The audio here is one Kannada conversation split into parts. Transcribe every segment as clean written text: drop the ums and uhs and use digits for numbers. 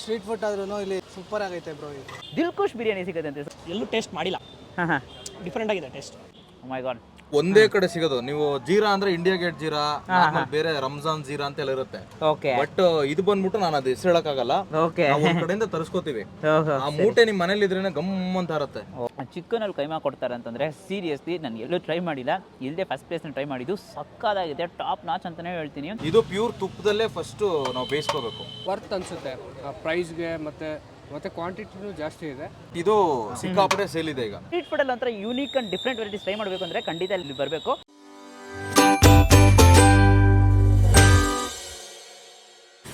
ಸ್ಟ್ರೀಟ್ ಫುಡ್ ಆದ್ರೂ ಇಲ್ಲಿ ಸೂಪರ್ ಆಗೈತೆ ಬ್ರೋ. ಇದು ದಿಲ್ಖುಷ್ ಬಿರಿಯಾನಿ ಸಿಗುತ್ತೆ ಎಲ್ಲೂ ಟೇಸ್ಟ್ ಮಾಡಿಲ್ಲ. ಡಿಫ್ರೆಂಟ್ ಆಗಿದೆ ಟೇಸ್ಟ್. ಓ ಮೈ ಗಾಡ್. ಒಂದೇ ಕಡೆ ಸಿಗೋದು. ನೀವು ಜೀರಾ ಅಂದ್ರೆ ಇಂಡಿಯಾ ಗೇಟ್ ಜೀರಾ, ಬೇರೆ ರಂಜಾನ್ ಜೀರಾ ಅಂತ ಎಲ್ಲ ಇರುತ್ತೆ. ಓಕೆ ಬಟ್ ಇದು ಬಂದ್ಬಿಟ್ಟು ನಾನು ಅದು ಹೆಸರು ಹೇಳಕ್ಕಾಗಲ್ಲ. ಓಕೆ ನಾವು ಒಂದ್ ಕಡೆಯಿಂದ ತರಿಸ್ಕೋತೀವಿ. ಆ ಮೂಟೆ ನಿಮ್ ಮನೇಲಿ ಇದ್ರೇನೆ ಗಮ್ ಅಂತ ಇರುತ್ತೆ. ಚಿಕನ್ ಅಲ್ಲಿ ಕೈಮಾ ಕೊಡ್ತಾರೆ ಅಂತಂದ್ರೆ ಸೀರಿಯಸ್ಲಿ ನಾನು ಎಲ್ಲೂ ಟ್ರೈ ಮಾಡಿಲ್ಲ, ಇಲ್ಲದೆ ಫಸ್ಟ್ ಪ್ಲೇಸ್ ಟ್ರೈ ಮಾಡಿದ್ದು. ಸಕ್ಕದಾಗಿದೆ, ಟಾಪ್ ನಾಚ್ ಅಂತಾನೆ ಹೇಳ್ತೀನಿ. ಇದು ಪ್ಯೂರ್ ತುಪ್ಪದಲ್ಲೇ ಫಸ್ಟ್ ನಾವು ಬೇಯಿಸ್ಕೋಬೇಕು. ವರ್ತ್ ಅನ್ಸುತ್ತೆ ಪ್ರೈಸ್ಗೆ, ಮತ್ತೆ ಕ್ವಾಂಟಿಟಿನೂ ಜಾಸ್ತಿ ಇದೆ. ಇದು ಸಿಕ್ಕಾಪಟ್ಟೆ ಸೇಲ್ ಇದೆ ಈಗ. ಸ್ಟ್ರೀಟ್ ಫುಡ್ ಅಲ್ಲಿ ಒಂಥರ unique and different varieties try ಮಾಡಬೇಕು ಅಂದ್ರೆ ಖಂಡಿತ ಇಲ್ಲಿ ಬರಬೇಕು.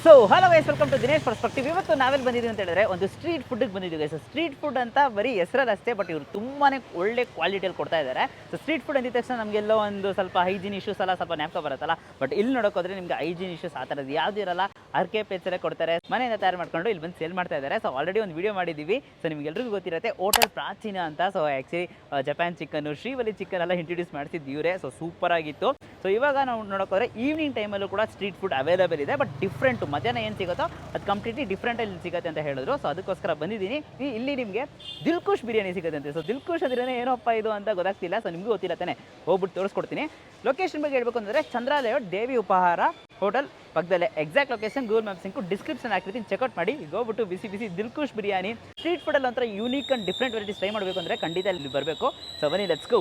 So hello guys, welcome to Dinesh perspective. ಇವತ್ತು ನಾವೆಲ್ಲಿ ಬಂದಿದ್ದೀವಿ ಅಂತ ಹೇಳಿದ್ರೆ ಒಂದು ಸ್ಟ್ರೀಟ್ ಫುಡ್ಗೆ ಬಂದಿದ್ದೀವಿ ಗೈಸ್. ಸ್ಟ್ರೀಟ್ ಫುಡ್ ಅಂತ ಬರೀ ಹೆಸರಲ್ಲಿ ಅಷ್ಟೇ, ಬಟ್ ಇವರು ತುಂಬಾ ಒಳ್ಳೆ ಕ್ವಾಲಿಟಿಯಲ್ಲಿ ಕೊಡ್ತಾ ಇದ್ದಾರೆ. ಸೊ ಸ್ಟ್ರೀಟ್ ಫುಡ್ ಅಂದಿದ ತಕ್ಷಣ ನಮಗೆಲ್ಲೋ ಒಂದು ಸ್ವಲ್ಪ ಹೈಜೀನ್ ಇಶ್ಯೂಸ್ ಎಲ್ಲ ಸ್ವಲ್ಪ ನ್ಯಾಪ್ಕೊ ಬರುತ್ತಲ್ಲ, ಬಟ್ ಇಲ್ಲಿ ನೋಡೋಕೋದ್ರೆ ನಿಮ್ಗೆ ಹೈಜೀನ್ ಇಶ್ಯೂಸ್ ಆ ಥರದ್ದು ಯಾವ್ದು ಇರಲ್ಲ. RK ಪ್ಲೇಸಲ್ಲೇ ಕೊಡ್ತಾರೆ, ಮನೆಯಿಂದ ತಯಾರು ಮಾಡ್ಕೊಂಡು ಇಲ್ಲಿ ಬಂದು ಸೇಲ್ ಮಾಡ್ತಾ ಇದ್ದಾರೆ. ಸೊ ಆಲ್ರೆಡಿ ಒಂದು ವಿಡಿಯೋ ಮಾಡಿದ್ದೀವಿ, ಸೊ ನಿಮ್ಗೆಲ್ರಿಗೂ ಗೊತ್ತಿರುತ್ತೆ ಹೋಟೆಲ್ ಪ್ರಾಚೀನ ಅಂತ. So actually Japan chicken, Srivalli chicken ಎಲ್ಲ ಇಂಟ್ರೊಡ್ಯೂಸ್ ಮಾಡ್ತಿದ್ದು ಇವರೇ. ಸೊ ಸೂಪರ್ ಆಗಿತ್ತು. ಸೊ ಇವಾಗ ನಾವು ನೋಡೋಕೋದ್ರೆ ಈವ್ನಿಂಗ್ ಟೈಮಲ್ಲೂ ಕೂಡ ಸ್ಟ್ರೀಟ್ ಫುಡ್ ಅವೈಲೇಬಲ್ ಇದೆ, ಬಟ್ ಡಿಫ್ರೆಂಟು. ಮಧ್ಯಾಹ್ನ ಏನು ಸಿಗುತ್ತೋ ಅದು ಕಂಪ್ಲೀಟ್ಲಿ ಡಿಫ್ರೆಂಟಲ್ಲಿ ಸಿಗುತ್ತೆ ಅಂತ ಹೇಳಿದ್ರು. ಸೊ ಅದಕ್ಕೋಸ್ಕರ ಬಂದಿದ್ದೀನಿ. ಇಲ್ಲಿ ನಿಮಗೆ ದಿಲ್ಖುಷ್ ಬಿರಿಯಾನಿ ಸಿಗುತ್ತೆ. ಸೊ ದಿಲ್ಖುಷ್ ಅಂದ್ರೆ ಏನಪ್ಪ ಇದು ಅಂತ ಗೊತ್ತಾಗ್ತಿಲ್ಲ. ಸೊ ನಿಮಗೂ ಗೊತ್ತಿಲ್ಲ ತಾನೆ, ಹೋಗ್ಬಿಟ್ಟು ತೋರಿಸ್ಕೊಡ್ತೀನಿ. ಲೊಕೇಶನ್ ಬಗ್ಗೆ ಹೇಳ್ಬೇಕು ಅಂದರೆ ಚಂದ್ರಾಲಯ ದೇವಿ ಉಪಹಾರ ಹೋಟೆಲ್ ಪಕ್ಕದಲ್ಲೇ. Exact location Google maps link description ಹಾಕಿರ್ತೀನಿ, ಚೆಕ್ಔಟ್ ಮಾಡಿ. ಈಗ ಹೋಗ್ಬಿಟ್ಟು ಬಿಸಿ ಬಿಸಿ ದಿಲ್ಖುಷ್ ಬಿರಿಯಾನಿ ಸ್ಟ್ರೀಟ್ ಫುಡಲ್ಲಿ ಒಂಥರ unique and different varieties try ಮಾಡಬೇಕು ಅಂದರೆ ಖಂಡಿತ ಇಲ್ಲಿ ಬರಬೇಕು. ಸೊ ಬನ್ನಿ, ಲೆಟ್ಸ್ ಗೋ.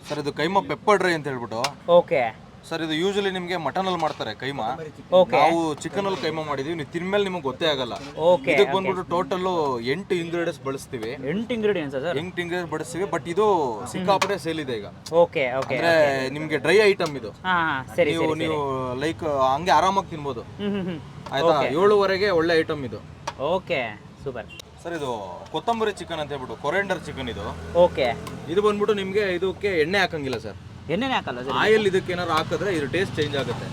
ಸರ್ ಇದು ಕೈಮಾ ಪೆಪ್ಪರ್ ಡ್ರೈ ಅಂತ ಹೇಳ್ಬಿಟ್ಟು. ಓಕೆ ಸರ್ ಇದು ಯೂಶಲಿ ನಿಮಗೆ ಮಟನ್ ಅಲ್ಲಿ ಮಾಡ್ತಾರೆ ಕೈಮಾ. ಓಕೆ ನಾವು ಚಿಕನ್ ಅಲ್ಲಿ ಕೈಮಾ ಮಾಡಿದೀವಿ. ನೀವು ತಿನ್ಮೇಲೆ ನಿಮಗೆ ಗೊತ್ತೇ ಆಗಲ್ಲ. ಓಕೆ ಇದಕ್ಕೆ ಬಂದ್ಬಿಟ್ಟು ಟೋಟಲ್ 8 ಇಂಗ್ರೀಡಿಯೆಂಟ್ಸ್ ಬಳಸ್ತೀವಿ. 8 ಇಂಗ್ರೀಡಿಯೆಂಟ್ಸ್ ಸರ್? 8 ಇಂಗ್ರೀಡಿಯೆಂಟ್ಸ್ ಬಳಸ್ತೀವಿ. ಬಟ್ ಇದು ಸಿಕ್ಕಾಪಟ್ಟೆ ಸೇಲ್ ಇದೆ ಈಗ. ಓಕೆ ಓಕೆ ಅಂದ್ರೆ ನಿಮ್ಗೆ ಡ್ರೈ ಐಟಮ್ ಇದು. ಸರಿ ನೀವು ಲೈಕ್ ಹಂಗೆ ಆರಾಮಾಗಿ ತಿನ್ಬೋದು. ಆಯ್ತಾ? 7ವರೆಗೆ ಒಳ್ಳೆ ಐಟಮ್ ಇದು. Okay super. ಸರ್ ಇದು ಕೊತ್ತಂಬರಿ ಚಿಕನ್ ಅಂತ ಹೇಳ್ಬಿಟ್ಟು ಕೊರೆಂಡರ್ ಚಿಕನ್ ಇದು. ಓಕೆ ಇದು ಬಂದ್ಬಿಟ್ಟು ನಿಮ್ಗೆ ಇದಕ್ಕೆ ಎಣ್ಣೆ ಹಾಕಂಗಿಲ್ಲ ಸರ್. ಎಣ್ಣೆನೇ ಹಾಕಲ್ಲ ಸರ್? ಆಯಿಲ್ ಇದಕ್ಕೆ ಏನಾದ್ರು ಹಾಕಿದ್ರೆ ಇದು ಟೇಸ್ಟ್ ಚೇಂಜ್ ಆಗುತ್ತೆ.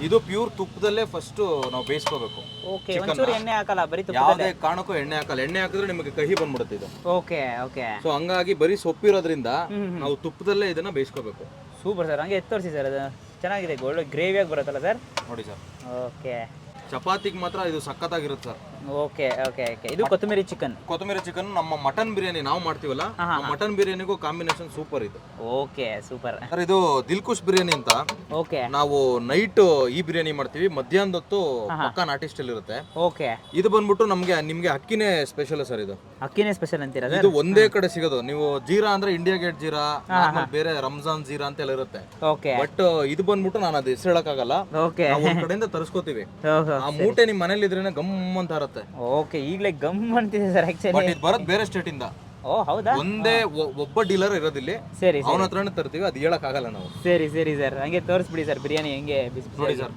ಇದು ಪ್ಯೂರ್ ತುಪ್ಪದಲ್ಲೇ ಫಸ್ಟ್ ನಾವು ಬೇಯಿಸ್ಕೋಬೇಕು. ಓಕೆ, ಒಂಚೂರು ಎಣ್ಣೆ ಹಾಕಲ್ಲ, ಬರೀ ತುಪ್ಪ. ಯಾವುದೇ ಕಾರಣಕ್ಕೂ ಎಣ್ಣೆ ಹಾಕಲ್ಲ. ಎಣ್ಣೆ ಹಾಕಿದ್ರೆ ನಿಮಗೆ ಕಹಿ ಬಂದ್ಬಿಡುತ್ತೆ ಇದು. Okay okay. ಸೊ ಹಂಗಾಗಿ ಬರೀ ಸೊಪ್ಪಿರೋದ್ರಿಂದ ನಾವು ತುಪ್ಪದಲ್ಲೇ ಇದನ್ನ ಬೇಯಿಸ್ಕೋಬೇಕು. ಸೂಪರ್ ಸರ್, ಹಂಗೆ ತೋರಿಸಿ ಸರ್. ಅದು ಚೆನ್ನಾಗಿದೆ, ಗೋಲ್ಡ್ ಗ್ರೇವಿಯಾಗಿ ಬರುತ್ತಲ್ಲ ಸರ್? ನೋಡಿ ಸರ್. ಓಕೆ. ಚಪಾತಿಗೆ ಮಾತ್ರ ಇದು ಸಖತ್ತಾಗಿರುತ್ತೆ ಸರ್. Okay okay okay. ಇದು ಕೊತ್ತಂಬರಿ ಚಿಕನ್. ಕೊತ್ತಂಬರಿ ಚಿಕನ್ ನಮ್ಮ ಮಟನ್ ಬಿರಿಯಾನಿ ನಾವು ಮಾಡ್ತೀವಲ್ಲ, ಮಟನ್ ಬಿರಿಯಾನಿಗೂ ಕಾಂಬಿನೇಷನ್ ಸೂಪರ್ ಇದು. ಓಕೆ ಸೂಪರ್ ಸರ್ ಇದು ದಿಲ್ಖುಷ್ ಬಿರಿಯಾನಿ ಅಂತ. ಓಕೆ. ನಾವು ನೈಟ್ ಈ ಬಿರಿಯಾನಿ ಮಾಡ್ತೀವಿ, ಮಧ್ಯಾಹ್ನದ ಹೊತ್ತು ಪಕ್ಕಾ ನಾಟಿ ಸ್ಟೈಲ್ ಇರುತ್ತೆ. ಓಕೆ. ಇದು ಬಂದ್ಬಿಟ್ಟು ನಿಮ್ಗೆ ಅಕ್ಕಿನೇ ಸ್ಪೆಷಲ್ ಸರ್. ಇದು ಅಕ್ಕಿನೇ ಸ್ಪೆಷಲ್ ಅಂತೀರಾ ಸರ್? ಇದು ಒಂದೇ ಕಡೆ ಸಿಗೋದು. ನೀವು ಜೀರಾ ಅಂದ್ರೆ ಇಂಡಿಯಾ ಗೇಟ್ ಜೀರಾ, ಬೇರೆ ರಂಜಾನ್ ಜೀರಾ ಅಂತ ಎಲ್ಲ ಇರುತ್ತೆ. ಓಕೆ. ಬಟ್ ಇದು ಬಂದ್ಬಿಟ್ಟು ನಾನು ಅದು ಹೆಸರು ಹೇಳಕ್ಕಾಗಲ್ಲ. ಓಕೆ. ನಾವು ಒಂದ್ ಕಡೆಯಿಂದ ತರಿಸ್ಕೋತೀವಿ. ಆ ಮೂಟೆ ನಿಮ್ ಮನೇಲಿ ಇದ್ರೇನೆ ಗಮ್ ಅಂತ ಇರುತ್ತೆ. ಓಕೆ, ಈಗಲೇ ಗಮ್ ಅಂತಿದೆ ಸರ್ ಆಕ್ಚುಲಿ. ಬಟ್ ಇದು ಬರೋದು ಬೇರೆ ಸ್ಟೇಟ್ ಇಂದ. ಓ ಹೌದಾ? ಒಂದೇ ಒಬ್ಬ ಡೀಲರ್ ಇರೋದಿಲ್ಲಿ. ಸರಿ, ಅವನ ಹತ್ರನೇ ತರ್ತೀವಿ, ಅದು ಹೇಳಕ್ ಆಗಲ್ಲ ನಾವು. ಸರಿ ಸರಿ ಸರ್, ಹಂಗೆ ತೋರಿಸ್ಬಿಡಿ ಸರ್ ಬಿರಿಯಾನಿ ಹೆಂಗೆ ನೋಡಿ ಸರ್.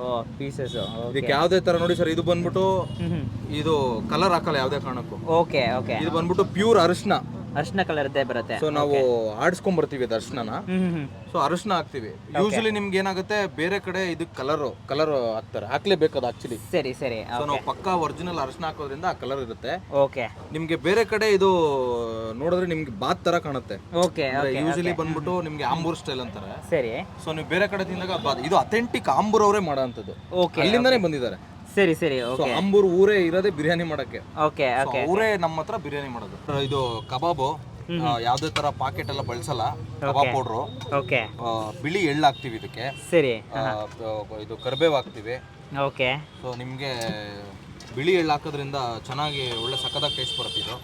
ಓ ಪೀಸಸ್. ಇದಕ್ಕೆ ಯಾವ್ದೇ ತರ ನೋಡಿ ಸರ್. ಇದು ಬಂದ್ಬಿಟ್ಟು ಇದು ಕಲರ್ ಹಾಕಲ್ಲ ಯಾವ್ದೇ ಕಾರಣಕ್ಕೂ. Okay okay. ಇದು ಬಂದ್ಬಿಟ್ಟು ಪ್ಯೂರ್ ಅರಿಶಿನ. ಅರಿಶಿನ ಕಲರ್ ಬರುತ್ತೆ. ಸೊ ನಾವು ಆಡಿಸ್ಕೊಂಡ್ ಬರ್ತೀವಿ ಅದು ಅರಿಶಿನ. ಸೊ ಅರಿಶಿನ ಹಾಕ್ತಿವಿ. ಯೂಶಲಿ ನಿಮ್ಗೆ ಏನಾಗುತ್ತೆ, ಬೇರೆ ಕಡೆ ಇದಕ್ಕೆ ಕಲರ್ ಹಾಕ್ತಾರೆ, ಹಾಕ್ಲೇಬೇಕು ಅದು ಆಕ್ಚುಲಿ. ಸರಿ ಸರಿ. ಸೊ ನಾವು ಪಕ್ಕಾ ಒರಿಜಿನಲ್ ಅರಿಶಿನ ಹಾಕೋದ್ರಿಂದ ಆ ಕಲರ್ ಇರುತ್ತೆ. ಓಕೆ. ನಿಮ್ಗೆ ಬೇರೆ ಕಡೆ ಇದು ನೋಡಿದ್ರೆ ನಿಮ್ಗೆ ಬಾತ್ ತರ ಕಾಣುತ್ತೆ. ಓಕೆ. ಯೂಶಲಿ ಬಂದ್ಬಿಟ್ಟು ನಿಮ್ಗೆ ಆಂಬೂರ್ ಸ್ಟೈಲ್ ಅಂತಾರೆ. ಸರಿ. ಸೊ ನೀವು ಬೇರೆ ಕಡೆ ತಿಂದಾಗ ಬಾತ್. ಇದು ಅಥೆಂಟಿಕ್ ಆಂಬೂರ್ ಅವರೇ ಮಾಡೋಂಥದ್ದು. ಓಕೆ. ಅಲ್ಲಿಂದಾನೇ ಬಂದಿದ್ದಾರೆ. ಸರಿ ಸರಿ. ಓಕೆ. ಆಂಬೂರ್ ಊರೇ ಇರೋದೇ ಬಿರಿಯಾನಿ ಮಾಡಕ್ಕೆ. Okay okay. ಊರೇ ನಮ್ಮ ಹತ್ರ ಬಿರಿಯಾನಿ ಮಾಡೋದು. ಇದು ಕಬಾಬು ಯಾವ್ದೇ ತರ ಪಾಕೆಟ್ ಎಲ್ಲ ಬಳಸಲ್ಲ. ಕಬಾಬ್ ಪೌಡ್ರು. ಓಕೆ. ಬಿಳಿ ಎಳ್ಳು ಹಾಕ್ತಿವಿ ಇದಕ್ಕೆ. ಸರಿ. ಇದು ಕರಿಬೇವು ಹಾಕ್ತಿವಿ. ಓಕೆ. ಸೊ ನಿಮ್ಗೆ ಬಿಳಿ ಎಳ್ಳು ಹಾಕೋದ್ರಿಂದ ಚೆನ್ನಾಗಿ ಒಳ್ಳೆ ಸಕ್ಕದಾಗಿ ಟೇಸ್ಟ್ ಬರುತ್ತೆ ಇದು.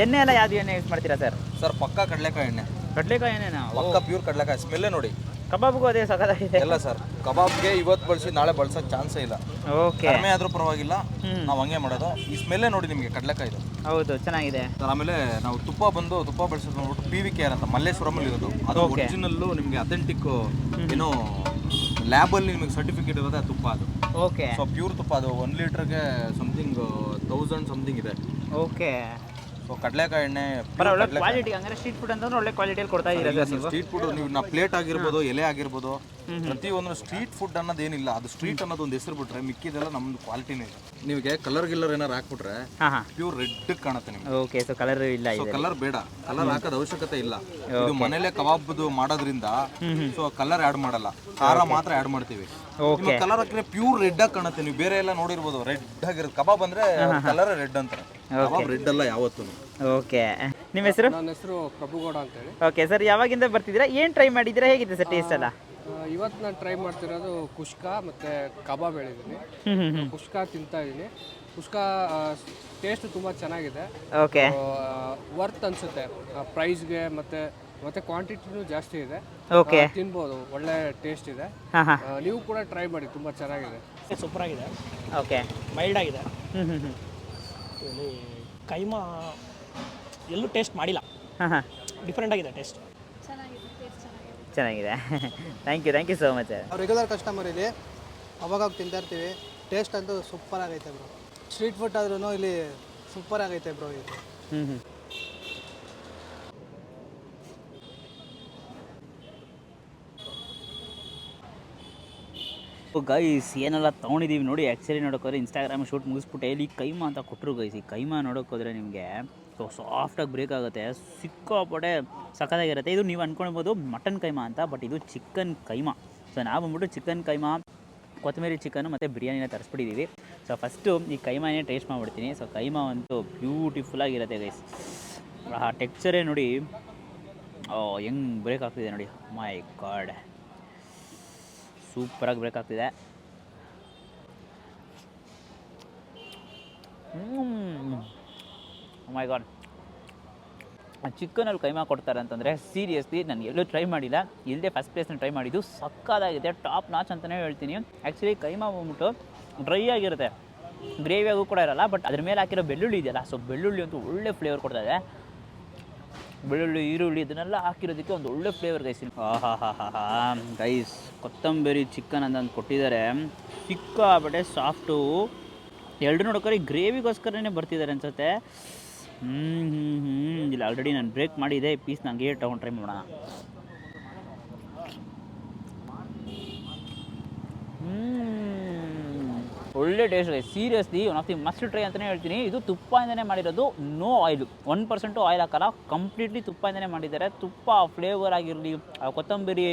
ಎಣ್ಣೆ ಎಲ್ಲ ಯಾವ್ದು ಎಣ್ಣೆ ಯೂಸ್ ಮಾಡ್ತೀರಾ ಸರ್? ಸರ್ ಪಕ್ಕಾ ಕಡಲೆಕಾಯಿ ಎಣ್ಣೆ. ಕಡಲೆಕಾಯಿ ಎಣ್ಣೆನಾ? ಪಕ್ಕಾ ಪ್ಯೂರ್ ಕಡಲೆಕಾಯಿ. ಸ್ಮೆಲ್ಲೇ ನೋಡಿ. ಕಬಾಬ್ಗೂ ಅದೇ ಸಖತ್ತಾಗಿದೆ. ಎಲ್ಲ ಸರ್, ಕಬಾಬ್ಗೆ ಇವತ್ತು ಬಳಸಿ ನಾಳೆ ಬಳಸೋಕೆ ಚಾನ್ಸೇ ಇಲ್ಲ. ಓಕೆ. ಕಡಿಮೆ ಆದ್ರೂ ಪರವಾಗಿಲ್ಲ, ನಾವು ಹಂಗೆ ಮಾಡೋದು. ಈ ಸ್ಮೆಲ್ಲೇ ನೋಡಿ ನಿಮಗೆ ಕಡಲೆಕಾಯ್ದು. ಹೌದು, ಚೆನ್ನಾಗಿದೆ. ಆಮೇಲೆ ನಾವು ತುಪ್ಪ ಬಳಸೋದು ನೋಡ್ಬಿಟ್ಟು PVKR ಅಂತ ಮಲ್ಲೇಶ್ವರಮಲ್ಲಿ ಇರೋದು. ಅದು ಒರಿಜಿನಲ್ಲು ನಿಮಗೆ ಅಥೆಂಟಿಕ್ ಏನೋ ಲ್ಯಾಬಲ್ಲಿ ನಿಮಗೆ ಸರ್ಟಿಫಿಕೇಟ್ ಇರೋದೇ ತುಪ್ಪ ಅದು. ಓಕೆ. ಸೊ ಪ್ಯೂರ್ ತುಪ್ಪ ಅದು 1 ಲೀಟರ್ಗೆ ಸಮಥಿಂಗ್ 1000 ಸಮಥಿಂಗ್ ಇದೆ. ಓಕೆ. ಸೊ ಸೊ ಕಡಲೆಕಾಯಿ ಎಣ್ಣೆ ಒಳ್ಳೆ ಕ್ವಾಲಿಟಿ ಹಂಗಾರೆ ಸ್ಟ್ರೀಟ್ ಫುಡ್ ಅಂತಂದ್ರೆ ಒಳ್ಳೆ ಕ್ವಾಲಿಟಿಯಲ್ಲಿ ಕೊಡ್ತಾ ಇದ್ದೀರಾ ಸರ್ ನೀವು? ಸ್ಟ್ರೀಟ್ ಫುಡ್ ನೀವು ಪ್ಲೇಟ್ ಆಗಿರ್ಬೋದು, ಎಲೆ ಆಗಿರ್ಬೋದು, ಪ್ರತಿಯೊಂದು ಸ್ಟ್ರೀಟ್ ಫುಡ್ ಅನ್ನೋದೇನಿಲ್ಲ. ಅದು ಸ್ಟ್ರೀಟ್ ಅನ್ನೋದು ಒಂದು ಹೆಸರು ಬಿಟ್ರೆ ಮಿಕ್ಕಿದೆಲ್ಲ ನಮ್ದು ಕ್ವಾಲಿಟಿನೇ ಇದೆ. ನಿಮಗೆ ಕಲರ್ ಗಿಲ್ಲರ್ ಏನಾರು ಹಾಕ್ಬಿಟ್ರೆ ಪ್ಯೂರ್ ರೆಡ್ ಕಾಣುತ್ತೆ ನಿಮ್ಗೆ. ಓಕೆ, ಸೊ ಕಲರ್ ಇಲ್ಲ. ಸೊ ಕಲರ್ ಬೇಡ, ಕಲರ್ ಹಾಕೋದ ಅವಶ್ಯಕತೆ ಇಲ್ಲ. ಇದು ಮನೇಲೆ ಕಬಾಬ್ದು ಮಾಡೋದ್ರಿಂದ ಸೊ ಕಲರ್ ಆಡ್ ಮಾಡಲ್ಲ, ಖಾರ ಮಾತ್ರ ಆಡ್ ಮಾಡ್ತೀವಿ. ಕಲರ್ ಹಾಕಿದ್ರೆ ಪ್ಯೂರ್ ರೆಡ್ ಆಗಿ ಕಾಣುತ್ತೆ. ನೀವು ಬೇರೆ ಎಲ್ಲ ನೋಡಿರ್ಬೋದು ರೆಡ್ ಆಗಿರೋದು. ಕಬಾಬ್ ಅಂದ್ರೆ ಕಲರ್ ರೆಡ್ ಅಂತಾರೆ, ಕಬಾಬ್ ರೆಡ್ ಅಲ್ಲ ಯಾವತ್ತೂ. ಓಕೆ, ನಿಮ್ಮ ಹೆಸರು? ನನ್ನ ಹೆಸರು ಪ್ರಭುಗೌಡ ಅಂತೇಳಿ. ಓಕೆ ಸರ್, ಯಾವಾಗಿಂದ ಬರ್ತಿದ್ದೀರಾ? ಏನು ಟ್ರೈ ಮಾಡಿದ್ದೀರಾ? ಹೇಗಿದೆ ಸರ್ ಟೇಸ್ಟ್ ಎಲ್ಲ? ಇವತ್ತು ನಾನು ಟ್ರೈ ಮಾಡ್ತಿರೋದು ಕುಷ್ಕಾ ಮತ್ತು ಕಬಾಬ್ ಹೇಳಿದ್ದೀನಿ. ಕುಷ್ಕಾ ತಿಂತಾ ಇದ್ದೀನಿ. ಕುಷ್ಕಾ ಟೇಸ್ಟ್ ತುಂಬ ಚೆನ್ನಾಗಿದೆ. ಓಕೆ, ವರ್ತ್ ಅನಿಸುತ್ತೆ ಪ್ರೈಸ್ಗೆ, ಮತ್ತು ಕ್ವಾಂಟಿಟಿನೂ ಜಾಸ್ತಿ ಇದೆ. ಓಕೆ, ತಿನ್ಬೋದು, ಒಳ್ಳೆ ಟೇಸ್ಟ್ ಇದೆ. ನೀವು ಕೂಡ ಟ್ರೈ ಮಾಡಿ, ತುಂಬ ಚೆನ್ನಾಗಿದೆ. ಸೂಪರ್ ಆಗಿದೆ. ಓಕೆ, ಮೈಲ್ಡ್ ಆಗಿದೆ. ಇಲ್ಲಿ ಕೈಮಾ ಎಲ್ಲೂ ಟೇಸ್ಟ್ ಮಾಡಿಲ್ಲ. ಡಿಫ್ರೆಂಟ್ ಆಗಿದೆ ಟೇಸ್ಟ್. ಚೆನ್ನಾಗಿದೆ. Thank you so much. Regular customer ಇಲ್ಲಿ, ಅವಾಗ ತಿಂತಾ ಇರ್ತೀವಿ. ಟೇಸ್ಟ್ ಅಂತೂ ಸೂಪರ್ ಆಗೈತೆ ಬ್ರೋ. ಸ್ಟ್ರೀಟ್ ಫುಡ್ ಆದ್ರೂ ಇಲ್ಲಿ ಸೂಪರ್ ಆಗೈತೆ ಬ್ರೋ ಇದು. ಗೈಸ್ ಏನೆಲ್ಲ ತೊಗೊಂಡಿದ್ದೀವಿ ನೋಡಿ. ಆ್ಯಕ್ಚುಲಿ ನೋಡೋಕ್ಕೋದ್ರೆ ಇನ್ಸ್ಟಾಗ್ರಾಮ್ ಶೂಟ್ ಮುಗಿಸ್ಬಿಟ್ಟು ಇಲ್ಲಿ ಕೈಮಾ ಅಂತ ಕೊಟ್ಟರು ಗೈಸ್. ಈ ಕೈಮಾ ನೋಡೋಕ್ಕೋದ್ರೆ ನಿಮಗೆ ಸೊ ಸಾಫ್ಟಾಗಿ ಬ್ರೇಕ್ ಆಗುತ್ತೆ, ಸಿಕ್ಕಾಪಟ್ಟೆ ಸಖತ್ತಾಗಿರುತ್ತೆ. ಇದು ನೀವು ಅಂದ್ಕೊಳ್ಬೋದು ಮಟನ್ ಕೈಮಾ ಅಂತ, ಬಟ್ ಇದು ಚಿಕನ್ ಕೈಮಾ. ಸೊ ನಾವು ಬಂದ್ಬಿಟ್ಟು ಚಿಕನ್ ಕೈಮಾ, ಕೊತ್ತಂಬರಿ ಚಿಕನ್ನು ಮತ್ತು ಬಿರಿಯಾನಿನ ತರಿಸ್ಬಿಟ್ಟಿದ್ದೀವಿ. ಸೊ ಫಸ್ಟು ಈ ಕೈಮಾನೇ ಟೇಸ್ಟ್ ಮಾಡಿಬಿಡ್ತೀನಿ. ಸೊ ಕೈಮಾ ಅಂತೂ ಬ್ಯೂಟಿಫುಲ್ಲಾಗಿರುತ್ತೆ ಗೈಸ್. ಆ ಟೆಕ್ಸ್ಚರೇ ನೋಡಿ ಹೆಂಗೆ ಬ್ರೇಕ್ ಆಗ್ತಿದೆ ನೋಡಿ. ಮೈ ಗಾಡ್, ಸೂಪರಾಗಿ ಬ್ರೇಕ್ ಆಗ್ತಿದೆ. ಮೈ ಗಾಡ್, ಚಿಕನಲ್ಲಿ ಕೈಮಾ ಕೊಡ್ತಾರೆ ಅಂತಂದರೆ ಸೀರಿಯಸ್ಲಿ ನಾನು ಎಲ್ಲೂ ಟ್ರೈ ಮಾಡಿಲ್ಲ, ಇಲ್ಲದೆ ಫಸ್ಟ್ ಪ್ಲೇಸ್ನ ಟ್ರೈ ಮಾಡಿದ್ದು. ಸಕ್ಕತ್ತಾಗಿದೆ, ಟಾಪ್ ನಾಚ್ ಅಂತಲೇ ಹೇಳ್ತೀನಿ. ಆ್ಯಕ್ಚುಲಿ ಕೈಮಾ ಬಂದ್ಬಿಟ್ಟು ಡ್ರೈ ಆಗಿರುತ್ತೆ, ಗ್ರೇವಿಯಾಗೂ ಕೂಡ ಇರಲ್ಲ. ಬಟ್ ಅದ್ರ ಮೇಲೆ ಹಾಕಿರೋ ಬೆಳ್ಳುಳ್ಳಿ ಇದೆಯಲ್ಲ, ಸೊ ಬೆಳ್ಳುಳ್ಳಿ ಅಂತೂ ಒಳ್ಳೆ ಫ್ಲೇವರ್ ಕೊಡ್ತಾಯಿದೆ. ಬೆಳ್ಳುಳ್ಳಿ, ಈರುಳ್ಳಿ ಇದನ್ನೆಲ್ಲ ಹಾಕಿರೋದಕ್ಕೆ ಒಂದು ಒಳ್ಳೆ ಫ್ಲೇವರ್ ಗೈಸ್. ಗೈಸ್, ಕೊತ್ತಂಬರಿ ಚಿಕನ್ ಅಂತಂದು ಕೊಟ್ಟಿದ್ದಾರೆ, ಸಿಕ್ಕಾಪಟ್ಟೆ ಸಾಫ್ಟು. ಎರಡು ನೋಡೋಕ್ಕಾರೆ ಗ್ರೇವಿಗೋಸ್ಕರನೇ ಬರ್ತಿದ್ದಾರೆ ಅನ್ಸುತ್ತೆ. ಇಲ್ಲ ಆಲ್ರೆಡಿ ನಾನು ಬ್ರೇಕ್ ಮಾಡಿದೆ ಪೀಸ್. ನನಗೆ ತೊಗೊಂಡು ಟ್ರೈ ಮಾಡೋಣ. ಒಳ್ಳೆ ಟೇಸ್ಟ್ ಇದೆ seriously. One of the must try ಅಂತಲೇ ಹೇಳ್ತೀನಿ. ಇದು ತುಪ್ಪದಿಂದನೇ ಮಾಡಿರೋದು, ನೋ ಆಯಿಲ್, 1% ಆಯಿಲ್ ಹಾಕಲ್ಲ, ಕಂಪ್ಲೀಟ್ಲಿ ತುಪ್ಪದಿಂದನೇ ಮಾಡಿದ್ದಾರೆ. ತುಪ್ಪ ಫ್ಲೇವರ್ ಆಗಿರಲಿ, ಕೊತ್ತಂಬರಿ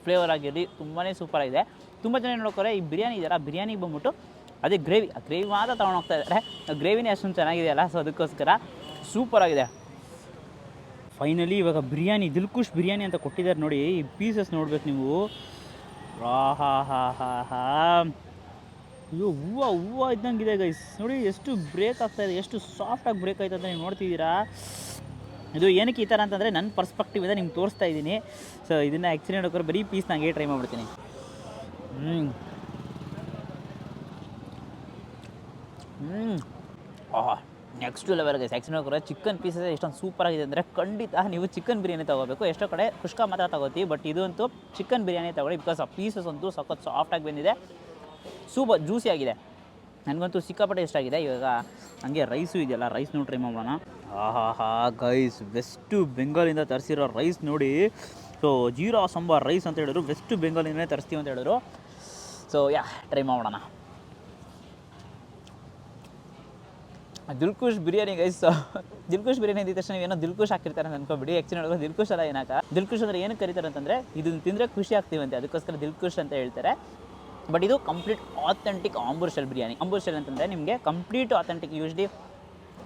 ಫ್ಲೇವರ್ ಆಗಿರಲಿ, ತುಂಬಾ ಸೂಪರಾಗಿದೆ. ತುಂಬ ಜನ ನೋಡ್ತಾರೆ ಈ ಬಿರಿಯಾನಿ ಇದೆಯಲ್ಲ, ಬಿರಿಯಾನಿಗೆ ಬಂದ್ಬಿಟ್ಟು ಅದೇ ಗ್ರೇವಿ, ಆ ಗ್ರೇವಿ ಮಾತ್ರ ತೊಗೊಂಡು ಹೋಗ್ತಾ ಇದ್ದಾರೆ. ಗ್ರೇವಿನೇ ಅಷ್ಟೊಂದು ಚೆನ್ನಾಗಿದೆಯಲ್ಲ, ಸೊ ಅದಕ್ಕೋಸ್ಕರ ಸೂಪರಾಗಿದೆ. ಫೈನಲಿ ಇವಾಗ ಬಿರಿಯಾನಿ, ದಿಲ್ಖುಷ್ ಬಿರಿಯಾನಿ ಅಂತ ಕೊಟ್ಟಿದ್ದಾರೆ ನೋಡಿ. ಈ ಪೀಸಸ್ ನೋಡ್ಬೇಕು ನೀವು. ಅಯ್ಯೋ, ಹೂವು ಇದ್ದಂಗಿದೆ ಗೈಸ್. ನೋಡಿ ಎಷ್ಟು ಬ್ರೇಕ್ ಆಗ್ತಾಯಿದೆ, ಎಷ್ಟು ಸಾಫ್ಟಾಗಿ ಬ್ರೇಕ್ ಆಯ್ತು ಅಂತ ನೀವು ನೋಡ್ತಿದ್ದೀರಾ. ಇದು ಏನಕ್ಕೆ ಈ ಥರ ಅಂತಂದರೆ ನನ್ನ ಪರ್ಸ್ಪೆಕ್ಟಿವ್ ಇದೆ ನಿಮ್ಗೆ ತೋರಿಸ್ತಾ ಇದ್ದೀನಿ. ಸೊ ಇದನ್ನು ಆ್ಯಕ್ಚುಲಿ ನೋಡೋಕ್ರೆ ಬರೀ ಪೀಸ್ ನನಗೆ ಟ್ರೈ ಮಾಡ್ಬಿಡ್ತೀನಿ. Next level guys. ಆ್ಯಕ್ಚುಲಿ ನೋಡ್ರೆ ಚಿಕನ್ ಪೀಸಸ್ ಎಷ್ಟೊಂದು ಸೂಪರಾಗಿದೆ ಅಂದರೆ ಖಂಡಿತ ನೀವು ಚಿಕನ್ ಬಿರಿಯಾನಿ ತೊಗೋಬೇಕು. ಎಷ್ಟೋ ಕಡೆ ಕುಷ್ಕಾ ಮಾತ್ರ ತೊಗೋತೀವಿ, ಬಟ್ ಇದು ಅಂತೂ ಚಿಕನ್ ಬಿರಿಯಾನಿ ತೊಗೊಳ್ಳಿ. ಬಿಕಾಸ್ ಆ ಪೀಸಸ್ ಅಂತೂ ಸಖತ್ ಸಾಫ್ಟಾಗಿ ಬಂದಿದೆ, ಸೂಪರ್ ಜ್ಯೂಸಿ ಆಗಿದೆ. ನನಗಂತೂ ಸಿಕ್ಕಾಪಟ್ಟೆ ಇಷ್ಟ ಆಗಿದೆ. ಇವಾಗ ಹಂಗೆ ರೈಸು ಇದೆಯಲ್ಲ, ರೈಸ್ನೂ ಟ್ರೈ ಮಾಡೋಣ. ಗೈಸ್, ವೆಸ್ಟ್ ಬೆಂಗಾಲಿಂದ ತರಿಸಿರೋ ರೈಸ್ ನೋಡಿ. ಸೊ ಜೀರಾ ಸಾಂಬಾರ್ ರೈಸ್ ಅಂತ ಹೇಳಿದ್ರು, ವೆಸ್ಟ್ ಬೆಂಗಾಲಿಂದನೇ ತರಿಸ್ತೀವಿ ಅಂತ ಹೇಳಿದ್ರು. ಸೊ ಟ್ರೈ ಮಾಡೋಣ. ದಿಲ್ಖುಷ್ ಬಿರಿಯಾನಿ ಗೈಸ್. ದಿಲ್ಖುಷ್ ಬಿರಿಯಾನಿ ಅಂದಿದ ತಕ್ಷಣ ಏನೋ ದಿಲ್ಖುಷ್ ಹಾಕಿರ್ತಾರೆ ಅಂತ ಅನ್ಕೋಬಿಡಿ. ಆ್ಯಕ್ಚುಲಿ ನೋಡಿದ್ರೆ ದಿಲ್ಖುಷ್ ಅಲ್ಲ ಏನಾಕ. ದಿಲ್ಖುಷ್ ಅಂದರೆ ಏನಕ್ಕೆ ಕರೀತಾರೆ ಅಂತಂದರೆ ಇದನ್ನು ತಿಂದರೆ ಖುಷಿ ಆಗ್ತೀವಂತೆ, ಅದಕ್ಕೋಸ್ಕರ ದಿಲ್ಖುಷ್ ಅಂತ ಹೇಳ್ತಾರೆ. ಬಟ್ ಇದು complete authentic Ambur style biryani. Ambur style ಅಂತಂದರೆ ನಿಮಗೆ ಕಂಪ್ಲೀಟ್ ಆಥೆಂಟಿಕ್. ಯೂಶ್ವಲಿ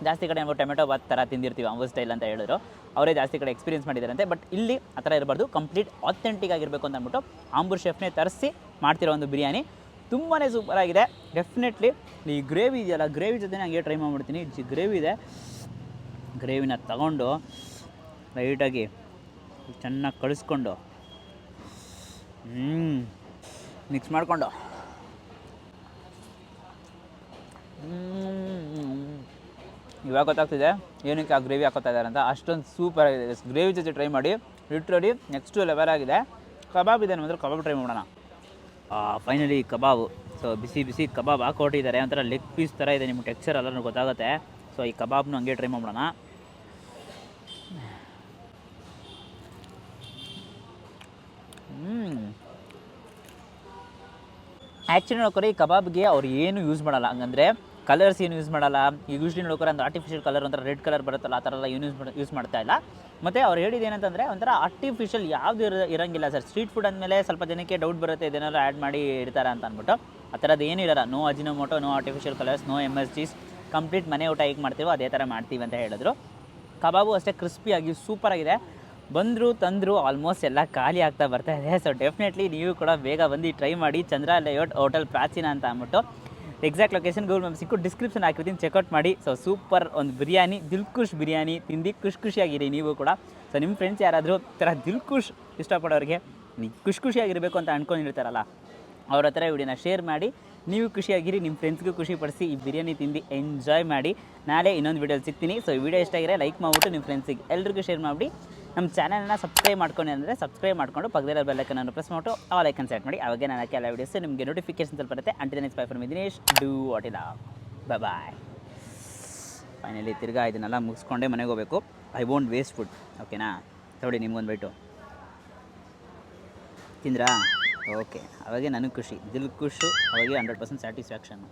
ಜಾಸ್ತಿ ಕಡೆ ನಾವು ಟೊಮೆಟೊ ಬಾತ್ ಥರ ತಿಂದಿರ್ತೀವಿ, ಆಂಬೂರ್ ಸ್ಟೈಲ್ ಅಂತ ಹೇಳಿದ್ರು. ಅವರೇ ಜಾಸ್ತಿ ಕಡೆ ಎಕ್ಸ್ಪೀರಿಯನ್ಸ್ ಮಾಡಿದ್ದಾರಂತೆ. ಬಟ್ ಇಲ್ಲಿ ಆ ಥರ ಇರಬಾರ್ದು, ಕಂಪ್ಲೀಟ್ ಆಥೆಂಟಿಕ್ ಆಗಿರಬೇಕು ಅಂತ ಅಂದ್ಬಿಟ್ಟು ಆಂಬೂರ್ ಶೆಫ್ನೇ ತರಿಸಿ ಮಾಡ್ತಿರೋ ಒಂದು ಬಿರಿಯಾನಿ ತುಂಬಾ ಸೂಪರಾಗಿದೆ. ಡೆಫಿನೆಟ್ಲಿ ಈ ಗ್ರೇವಿ ಇದೆಯಲ್ಲ, ಗ್ರೇವಿ ಜೊತೆ ಹಂಗೆ ಟ್ರೈ ಮಾಡಿಬಿಡ್ತೀನಿ. ಗ್ರೇವಿ ಇದೆ, ಗ್ರೇವಿನ ತಗೊಂಡು ಲೈಟಾಗಿ ಚೆನ್ನಾಗಿ ಕಳಿಸ್ಕೊಂಡು ಮಿಕ್ಸ್ ಮಾಡಿಕೊಂಡು ಇವಾಗ ಗೊತ್ತಾಗ್ತಿದೆ ಏನಕ್ಕೆ ಆ ಗ್ರೇವಿ ಹಾಕೋತಾ ಇದ್ದಾರೆ ಅಂತ. ಅಷ್ಟೊಂದು ಸೂಪರಾಗಿದೆ. ಗ್ರೇವಿ ಜೊತೆ ಟ್ರೈ ಮಾಡಿ, ಲಿಟ್ರಲಿ ನೆಕ್ಸ್ಟ್ ಲೆವೆಲ್ ಆಗಿದೆ. ಕಬಾಬ್ ಇದೆ ಅಂದರೆ ಕಬಾಬ್ ಟ್ರೈ ಮಾಡೋಣ. ಫೈನಲಿ ಕಬಾಬು. ಸೊ ಬಿಸಿ ಬಿಸಿ ಕಬಾಬ್ ಹಾಕೊಟ್ಟಿದ್ದಾರೆ, ಒಂಥರ ಲೆಗ್ ಪೀಸ್ ಥರ ಇದೆ. ನಿಮ್ಗೆ ಟೆಕ್ಸ್ಚರ್ ಎಲ್ಲರೂ ಗೊತ್ತಾಗುತ್ತೆ. ಸೊ ಈ ಕಬಾಬ್ನು ಹಂಗೆ ಟ್ರೈ ಮಾಡೋಣ. ಆ್ಯಕ್ಚುಲಿ ನೋಡ್ಕೊರೆ ಈ ಕಬಾಬ್ಗೆ ಅವ್ರು ಏನು ಯೂಸ್ ಮಾಡಲ್ಲ, ಹಂಗಂದರೆ ಕಲರ್ಸ್ ಏನು ಯೂಸ್ ಮಾಡಲ್ಲ. ಈಗ ಯೂಶ್ವಲಿ ನೋಡ್ಕೊರೆ ಒಂದು ಆರ್ಟಿಫಿಷಿಯಲ್ ಕಲರ್ ಒಂಥರ ರೆಡ್ ಕಲರ್ ಬರುತ್ತಲ್ಲ, ಆ ಥರ ಎಲ್ಲ ಯೂಸ್ ಮಾಡ್ತಾ ಇಲ್ಲ. ಮತ್ತು ಅವ್ರು ಹೇಳಿದ್ದು ಏನಂತಂದರೆ ಒಂಥರ ಆರ್ಟಿಫಿಷಿಯಲ್ ಯಾವುದು ಇರೋಂಗಿಲ್ಲ ಸರ್. ಸ್ಟ್ರೀಟ್ ಫುಡ್ ಅಂದಮೇಲೆ ಸ್ವಲ್ಪ ಜನಕ್ಕೆ ಡೌಟ್ ಬರುತ್ತೆ, ಇದನ್ನೆಲ್ಲ ಆ್ಯಡ್ ಮಾಡಿ ಇಡ್ತಾರೆ ಅಂತ ಅಂದ್ಬಿಟ್ಟು. ಆ ಥರದ್ದು ಏನೂ ಇರಲ್ಲ. No Ajinomoto, no artificial colours, no MSGs. Complete ಮನೆ ಊಟ ಹೇಗೆ ಮಾಡ್ತೀವೋ ಅದೇ ಥರ ಮಾಡ್ತೀವಿ ಅಂತ ಹೇಳಿದ್ರು. ಕಬಾಬು ಅಷ್ಟೇ ಕ್ರಿಸ್ಪಿಯಾಗಿ ಸೂಪರಾಗಿದೆ. ಬಂದರು ತಂದರು ಆಲ್ಮೋಸ್ಟ್ ಎಲ್ಲ ಖಾಲಿ ಆಗ್ತಾ ಬರ್ತಾ ಇದೆ. ಸೊ ಡೆಫಿನೆಟ್ಲಿ ನೀವು ಕೂಡ ಬೇಗ ಬಂದು ಟ್ರೈ ಮಾಡಿ. ಚಂದ್ರ ಲೇಔಟ್ ಹೋಟೆಲ್ ಪ್ರಾಚೀನ ಅಂತ ಅಂದ್ಬಿಟ್ಟು ಎಕ್ಸಾಕ್ಟ್ ಲೊಕೇಶನ್ ಗೂಗಲ್ ಮ್ಯಾಪ್ ಸಿಕ್ಕು ಡಿಸ್ಕ್ರಿಪ್ಷನ್ ಹಾಕಿರ್ತೀನಿ, ಚೆಕ್ಔಟ್ ಮಾಡಿ. ಸೊ ಸೂಪರ್ ಒಂದು ಬಿರಿಯಾನಿ, ದಿಲ್ಖುಷ್ ಬಿರಿಯಾನಿ ತಿಂದು ಖುಷಿಯಾಗಿರಿ ನೀವು ಕೂಡ. ಸೊ ನಿಮ್ಮ ಫ್ರೆಂಡ್ಸ್ ಯಾರಾದರೂ ಈ ಥರ ದಿಲ್ಖುಷ್ ಇಷ್ಟಪಡೋರಿಗೆ ಖುಷಿಯಾಗಿರಬೇಕು ಅಂತ ಅಂದ್ಕೊಂಡಿರ್ತಾರಲ್ಲ, ಅವ್ರ ಹತ್ರ ವಿಡಿಯೋನ ಶೇರ್ ಮಾಡಿ. ನೀವು ಖುಷಿಯಾಗಿರಿ, ನಿಮ್ಮ ಫ್ರೆಂಡ್ಸ್ಗೂ ಖುಷಿಪಡಿಸಿ, ಈ ಬಿರಿಯಾನಿ ತಿಂದು ಎಂಜಾಯ್ ಮಾಡಿ. ನಾಳೆ ಇನ್ನೊಂದು ವೀಡಿಯೋಲಿ ಸಿಗ್ತೀನಿ. ಸೊ ಈ ವಿಡಿಯೋ ಇಷ್ಟ ಆಗಿರೋ ಲೈಕ್ ಮಾಡಿಬಿಟ್ಟು ನಿಮ್ಮ ಫ್ರೆಂಡ್ಸಿಗೆ ಎಲ್ರಿಗೂ ಶೇರ್ ಮಾಡಿ. ನಮ್ಮ ಚಾನಲ್ನ ಸಬ್ಸ್ಕ್ರೈಬ್ ಮಾಡ್ಕೊಂಡು ಅಂದರೆ ಸಬ್ಸ್ಕ್ರೈಬ್ ಮಾಡಿಕೊಂಡು ಪಕ್ಕದಲ್ಲಿರೋ ಬೆಲ್ ಐಕನ್ ಪ್ರೆಸ್ ಮಾಡಿಬಿಟ್ಟು ಆಲ್ ಐಕನ್ ಸೆಟ್ ಮಾಡಿ. ಅವಾಗ ನಾನು ಎಲ್ಲ ವೀಡಿಯೋಸ್ ನಿಮಗೆ ನೋಟಿಫಿಕೇಶನ್ಸ್ ಬರುತ್ತೆ. Until next by from Dinesh, do what ಇಲ್ಲ, ಬಾಯ್. ಫೈನಲಿ ತಿರ್ಗಾ ಇದನ್ನೆಲ್ಲ ಮುಗಿಸ್ಕೊಂಡೇ ಮನೆಗೆ ಹೋಗಬೇಕು. ಐ ವೋಂಟ್ ವೇಸ್ಟ್ ಫುಡ್, ಓಕೆನಾ? ನೋಡಿ ನಿಮ್ಗೊಂದು ಬೈಟು ತಿಂದ್ರಾ? ಓಕೆ, ಅವಾಗೆ ನನಗೆ ಖುಷಿ, ದಿಲ್ ಖುಷು, ಅವಾಗೆ 100% ಸ್ಯಾಟಿಸ್ಫ್ಯಾಕ್ಷನ್ನು.